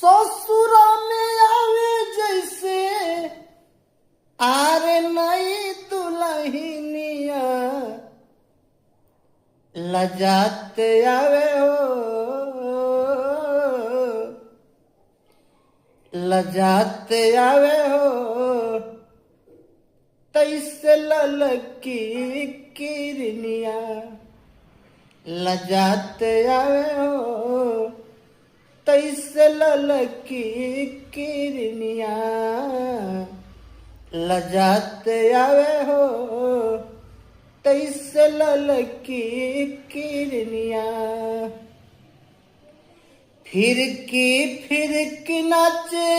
ससुरा में आवे जैसे आरे नई दुल्हनिया लजाते आवे हो, लजाते आवे हो। तैसे ललकी किरनिया लजाते आवे हो, तैसे ललकी किरनिया लजाते आवे हो, तैसे ललकी किरनिया। फिरकी नाचे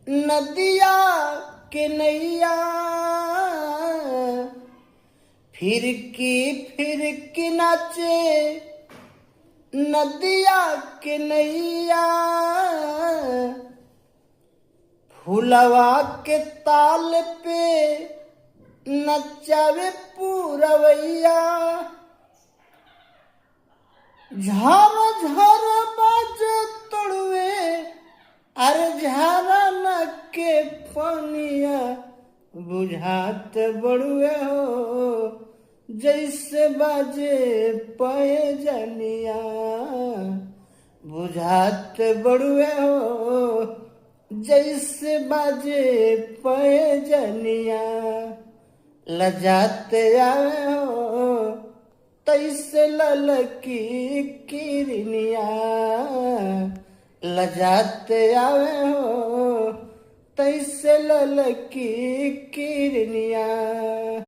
नदिया के नैया, फिरकी नाचे नदिया के नैया। फुलवा के ताल पे नचावे पूरवैया, झार झार बाजे तोड़वे अरे झारा न के पनिया। बुझात बड़ुए हो जैसे बाजे पैजनिया, बुझात बड़ुए हो जैसे बाजे पैजनिया। लजाते आवे हो तैसे ललकी किरनिया, लजाते आवे हो तैसे ललकी किरनिया।